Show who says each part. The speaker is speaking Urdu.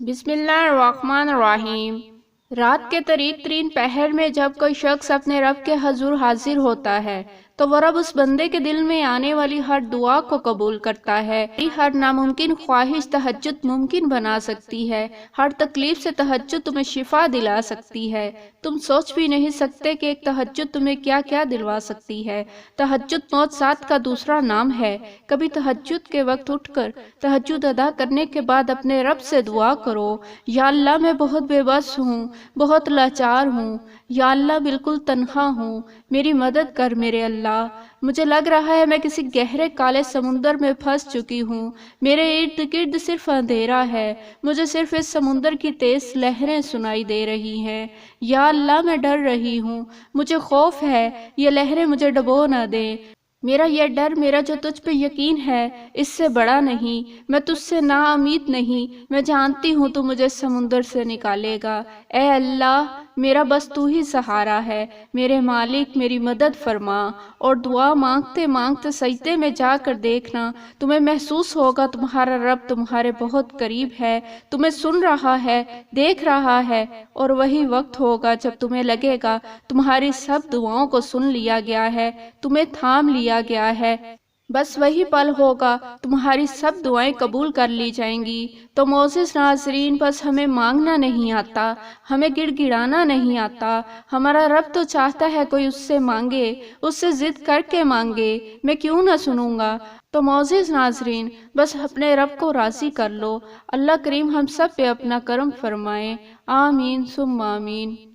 Speaker 1: بسم اللہ الرحمن الرحیم۔ رات کے طریق ترین پہر میں جب کوئی شخص اپنے رب کے حضور حاضر ہوتا ہے تو وہ رب اس بندے کے دل میں آنے والی ہر دعا کو قبول کرتا ہے۔ ہر ناممکن خواہش تہجد ممکن بنا سکتی ہے۔ ہر تکلیف سے تہجد تمہیں شفا دلا سکتی ہے۔ تم سوچ بھی نہیں سکتے کہ ایک تہجد تمہیں کیا کیا دلوا سکتی ہے۔ تہجد موت سات کا دوسرا نام ہے۔ کبھی تہجد کے وقت اٹھ کر تہجد ادا کرنے کے بعد اپنے رب سے دعا کرو، یا اللہ میں بہت بے بس ہوں، بہت لاچار ہوں، یا اللہ بالکل تنہا ہوں، میری مدد کر میرے اللہ۔ مجھے لگ رہا ہے میں کسی گہرے کالے سمندر میں پھنس چکی ہوں، میرے ارد گرد صرف اندھیرا ہے، مجھے صرف اس سمندر کی تیز لہریں سنائی دے رہی ہیں۔ یا اللہ میں ڈر رہی ہوں، مجھے خوف ہے یہ لہریں مجھے ڈبو نہ دیں۔ میرا یہ ڈر، میرا جو تجھ پہ یقین ہے، اس سے بڑا نہیں، میں تجھ سے نا امید نہیں، میں جانتی ہوں تو مجھے سمندر سے نکالے گا۔ اے اللہ، میرا بس تو ہی سہارا ہے، میرے مالک میری مدد فرما۔ اور دعا مانگتے مانگتے سجدے میں جا کر دیکھنا، تمہیں محسوس ہوگا تمہارا رب تمہارے بہت قریب ہے، تمہیں سن رہا ہے، دیکھ رہا ہے، اور وہی وقت ہوگا جب تمہیں لگے گا تمہاری سب دعاؤں کو سن لیا گیا ہے، تمہیں تھام لیا گیا ہے۔ بس وہی پل ہوگا تمہاری سب دعائیں قبول کر لی جائیں گی۔ تو معزز ناظرین، بس ہمیں مانگنا نہیں آتا، ہمیں گڑ گڑانا نہیں آتا۔ ہمارا رب تو چاہتا ہے کوئی اس سے مانگے، اس سے ضد کر کے مانگے، میں کیوں نہ سنوں گا۔ تو معزز ناظرین، بس اپنے رب کو راضی کر لو۔ اللہ کریم ہم سب پہ اپنا کرم فرمائے، آمین ثم آمین۔